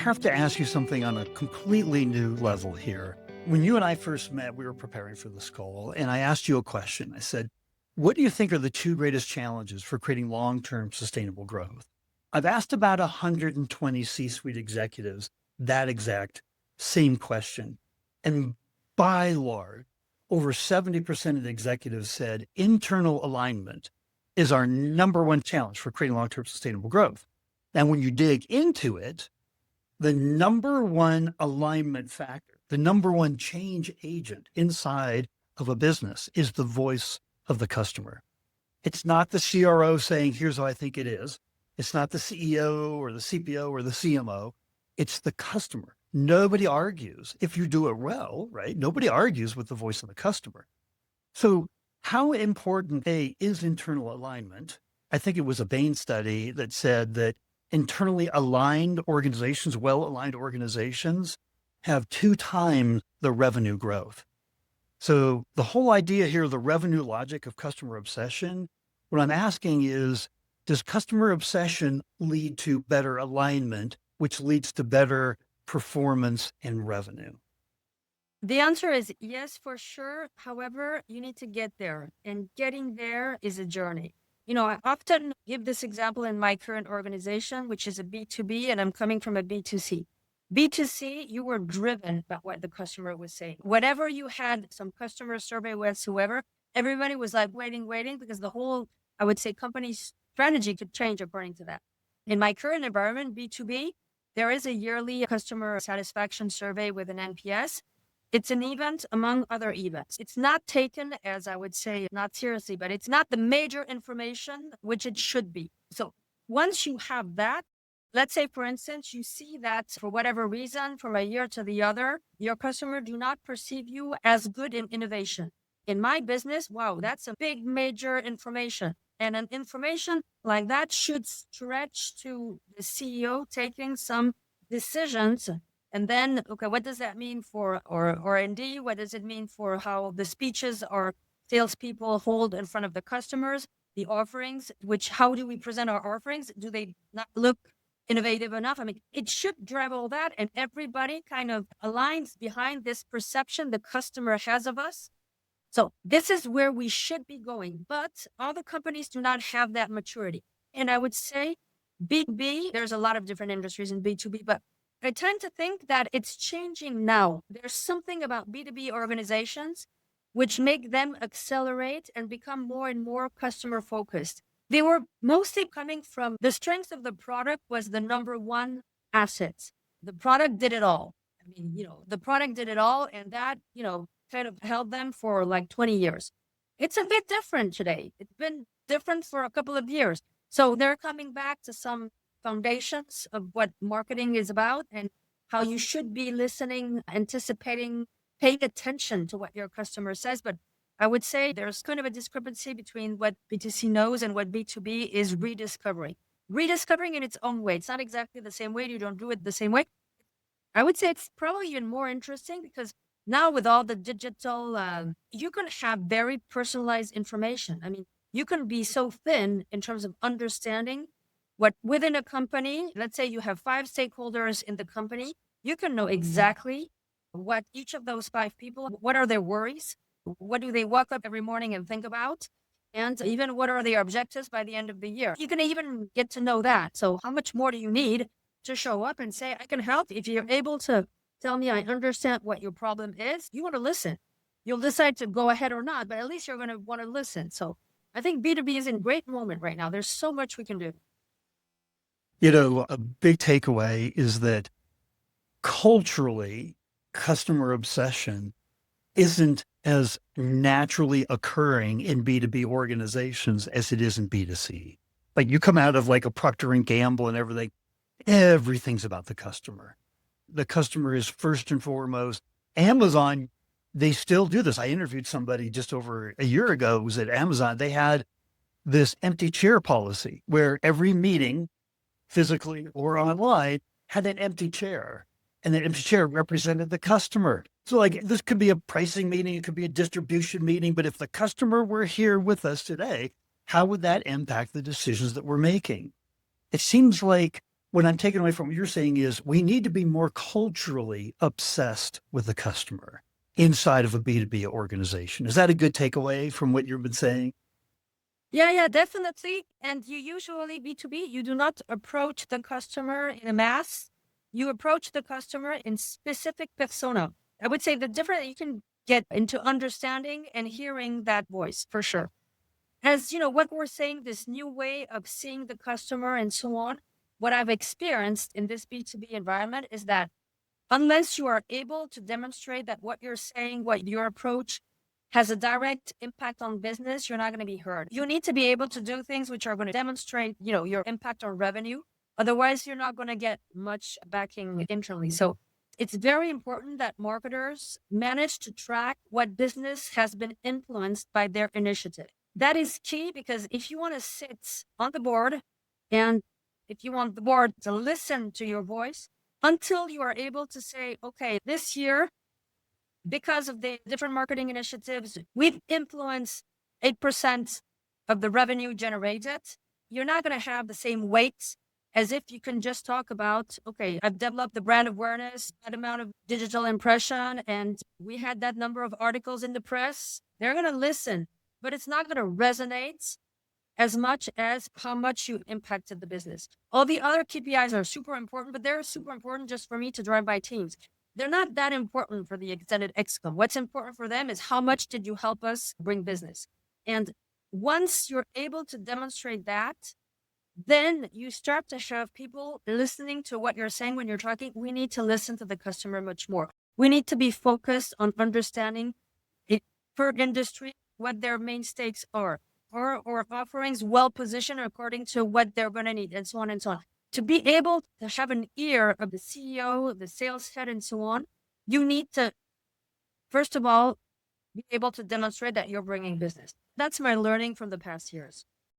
have to ask you something on a completely new level here. When you and I first met, we were preparing for this call, and I asked you a question. I said, what do you think are the two greatest challenges for creating long-term sustainable growth? I've asked about 120 C-suite executives that exact same question. And by large, over 70% of the executives said internal alignment is our number one challenge for creating long-term sustainable growth. And when you dig into it, the number one alignment factor, the number one change agent inside of a business is the voice of the customer. It's not the CRO saying, here's how I think it is. It's not the CEO or the CPO or the CMO. It's the customer. Nobody argues if you do it well, right? Nobody argues with the voice of the customer. So how important is internal alignment? I think it was a Bain study that said that internally aligned organizations, well-aligned organizations, have 2 times the revenue growth. So the whole idea here, the revenue logic of customer obsession, what I'm asking is, does customer obsession lead to better alignment, which leads to better performance and revenue? The answer is yes, for sure. However, you need to get there, and getting there is a journey. I often give this example in my current organization, which is a B2B, and I'm coming from a B2C. B2C, you were driven by what the customer was saying. Whatever you had, some customer survey whatsoever, everybody was like waiting, because the whole, I would say, company's strategy could change according to that. In my current environment, B2B, there is a yearly customer satisfaction survey with an NPS. It's an event among other events. It's not taken as, I would say, not seriously, but it's not the major information, which it should be. So once you have that, let's say, for instance, you see that for whatever reason, from a year to the other, your customer do not perceive you as good in innovation. In my business, wow, that's a big, major information. And an information like that should stretch to the CEO taking some decisions. And then, okay, what does that mean for or R&D? What does it mean for how the speeches our salespeople hold in front of the customers, the offerings, how do we present our offerings? Do they not look innovative enough? I mean, it should drive all that, and everybody kind of aligns behind this perception the customer has of us. So this is where we should be going, but other companies do not have that maturity. And I would say B2B, there's a lot of different industries in B2B, but I tend to think that it's changing now. There's something about B2B organizations which make them accelerate and become more and more customer focused. They were mostly coming from the strength of the product was the number one asset. The product did it all. I mean, the product did it all, and that, kind of held them for like 20 years. It's a bit different today. It's been different for a couple of years. So they're coming back to some foundations of what marketing is about and how you should be listening, anticipating, paying attention to what your customer says. But I would say there's kind of a discrepancy between what B2C knows and what B2B is rediscovering. Rediscovering in its own way. It's not exactly the same way. You don't do it the same way. I would say it's probably even more interesting because now with all the digital, you can have very personalized information. I mean, you can be so thin in terms of understanding what within a company, let's say you have 5 stakeholders in the company, you can know exactly what each of those 5 people, what are their worries? What do they wake up every morning and think about? And even what are their objectives by the end of the year? You can even get to know that. So how much more do you need to show up and say, I can help? If you're able to tell me I understand what your problem is, you want to listen. You'll decide to go ahead or not, but at least you're going to want to listen. So I think B2B is in a great moment right now. There's so much we can do. A big takeaway is that culturally, customer obsession isn't as naturally occurring in B2B organizations as it is in B2C. Like you come out of like a Procter and Gamble and everything's about the customer. The customer is first and foremost. Amazon, they still do this. I interviewed somebody just over a year ago who was at Amazon. They had this empty chair policy where every meeting, physically or online, had an empty chair. And that empty chair represented the customer. So like this could be a pricing meeting, it could be a distribution meeting, but if the customer were here with us today, how would that impact the decisions that we're making? It seems like what I'm taking away from what you're saying is we need to be more culturally obsessed with the customer inside of a B2B organization. Is that a good takeaway from what you've been saying? Yeah, definitely. And you usually B2B, you do not approach the customer in a mass. You approach the customer in specific persona. I would say the difference you can get into understanding and hearing that voice for sure. As you know, what we're saying, this new way of seeing the customer and so on, what I've experienced in this B2B environment is that unless you are able to demonstrate that what you're saying, what your approach has a direct impact on business, you're not going to be heard. You need to be able to do things which are going to demonstrate, your impact on revenue. Otherwise, you're not going to get much backing internally. So it's very important that marketers manage to track what business has been influenced by their initiative. That is key because if you want to sit on the board and if you want the board to listen to your voice, until you are able to say, okay, this year, because of the different marketing initiatives, we've influenced 8% of the revenue generated, you're not going to have the same weight as if you can just talk about, okay, I've developed the brand awareness, that amount of digital impression, and we had that number of articles in the press. They're going to listen, but it's not going to resonate as much as how much you impacted the business. All the other KPIs are super important, but they're super important just for me to drive my teams. They're not that important for the extended excom. What's important for them is how much did you help us bring business? And once you're able to demonstrate that, then you start to have people listening to what you're saying when you're talking. We need to listen to the customer much more. We need to be focused on understanding it per industry, what their main stakes are, or offerings well positioned according to what they're going to need, and so on and so on. To be able to have an ear of the CEO, the sales head, and so on, you need to, first of all, be able to demonstrate that you're bringing business. That's my learning from the past years.